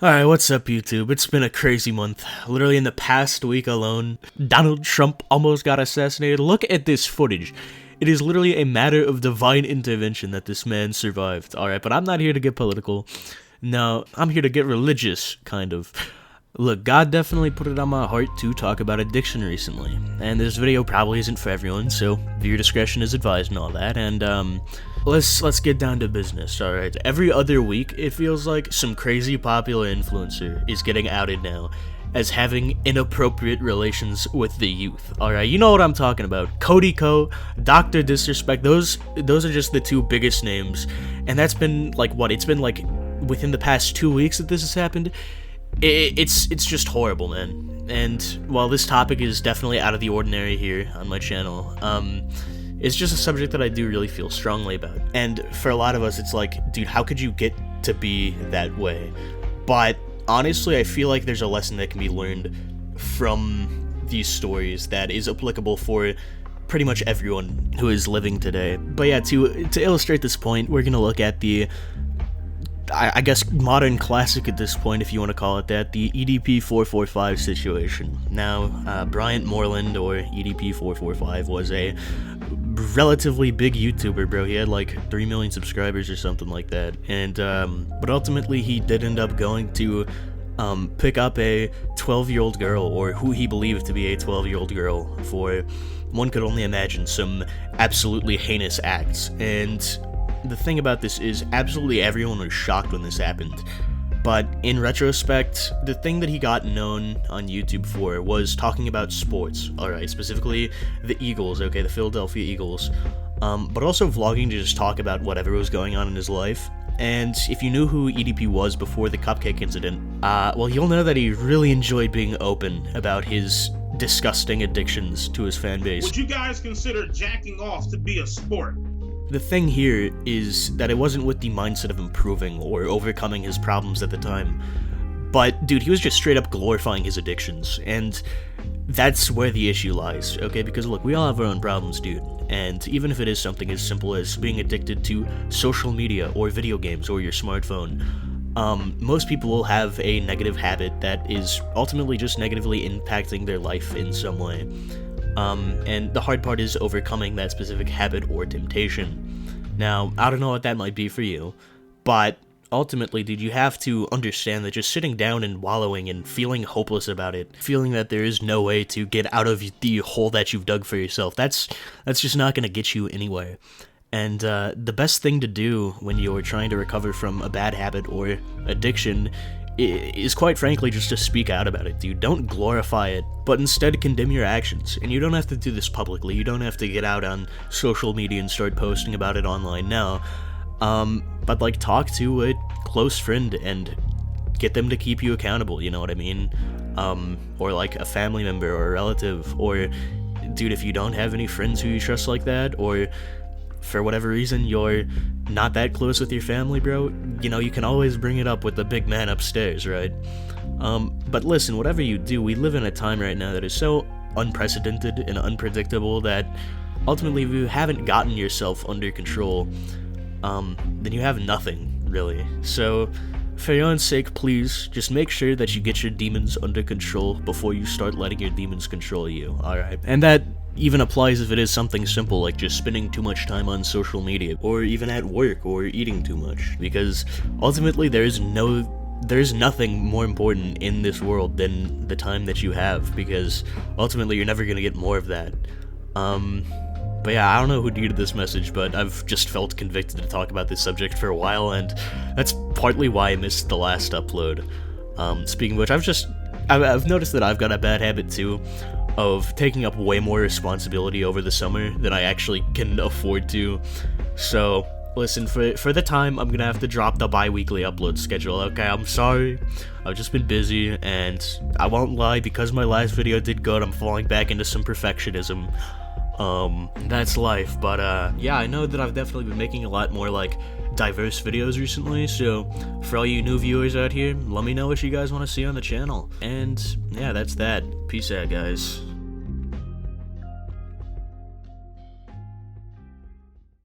Alright, what's up YouTube? It's been a crazy month. Literally in the past week alone, Donald Trump almost got assassinated. Look at this footage. It is literally a matter of divine intervention that this man survived. Alright, but I'm not here to get political. No, I'm here to get religious, kind of. Look, God definitely put it on my heart to talk about addiction recently. And this video probably isn't for everyone, so viewer discretion is advised and all that. And, let's get down to business, alright? Every other week, it feels like some crazy popular influencer is getting outed now as having inappropriate relations with the youth, alright? You know what I'm talking about. Cody Ko, DrDisrespect, those are just the two biggest names. And that's been, like, what? It's been, like, within the past 2 weeks that this has happened. It's just horrible, man. And while this topic is definitely out of the ordinary here on my channel, it's just a subject that I do really feel strongly about. And for a lot of us, it's like, dude, how could you get to be that way? But honestly, I feel like there's a lesson that can be learned from these stories that is applicable for pretty much everyone who is living today. But yeah, to illustrate this point, we're gonna look at the I guess modern classic at this point, if you want to call it that, the EDP445 situation. Now, Bryant Moreland, or EDP445, was a relatively big YouTuber, bro. He had like 3 million subscribers or something like that. And, but ultimately he did end up going to pick up a 12-year-old girl, or who he believed to be a 12-year-old girl, for, one could only imagine, some absolutely heinous acts. And the thing about this is, absolutely everyone was shocked when this happened, but in retrospect, the thing that he got known on YouTube for was talking about sports, alright, specifically the Eagles, okay, the Philadelphia Eagles, but also vlogging to just talk about whatever was going on in his life. And if you knew who EDP was before the cupcake incident, well, you'll know that he really enjoyed being open about his disgusting addictions to his fan base. Would you guys consider jacking off to be a sport? The thing here is that it wasn't with the mindset of improving or overcoming his problems at the time, but dude, he was just straight up glorifying his addictions, and that's where the issue lies, okay? Because look, we all have our own problems, dude, and even if it is something as simple as being addicted to social media or video games or your smartphone, most people will have a negative habit that is ultimately just negatively impacting their life in some way. And the hard part is overcoming that specific habit or temptation. Now, I don't know what that might be for you, but ultimately, dude, you have to understand that just sitting down and wallowing and feeling hopeless about it, feeling that there is no way to get out of the hole that you've dug for yourself, that's just not gonna get you anywhere. And the best thing to do when you're trying to recover from a bad habit or addiction is quite frankly just to speak out about it, dude. Don't glorify it, but instead condemn your actions. And you don't have to do this publicly, you don't have to get out on social media and start posting about it online now, but like talk to a close friend and get them to keep you accountable, you know what I mean? Or like a family member or a relative, or dude, if you don't have any friends who you trust like that, or for whatever reason you're not that close with your family, bro, you know, you can always bring it up with the big man upstairs, right? But listen, whatever you do, we live in a time right now that is so unprecedented and unpredictable that ultimately, if you haven't gotten yourself under control, then you have nothing, really. So for your own sake, please, just make sure that you get your demons under control before you start letting your demons control you, alright? And that even applies if it is something simple like just spending too much time on social media, or even at work, or eating too much, because ultimately there's nothing more important in this world than the time that you have, because ultimately you're never gonna get more of that. But yeah, I don't know who needed this message, but I've just felt convicted to talk about this subject for a while, and that's partly why I missed the last upload. Speaking of which, I've noticed that I've got a bad habit too of taking up way more responsibility over the summer than I actually can afford to. So listen, for the time, I'm gonna have to drop the bi-weekly upload schedule, okay? I'm sorry, I've just been busy, and I won't lie, because my last video did good, I'm falling back into some perfectionism. That's life, but yeah, I know that I've definitely been making a lot more, like, diverse videos recently, so for all you new viewers out here, let me know what you guys want to see on the channel. And yeah, that's that. Peace out, guys.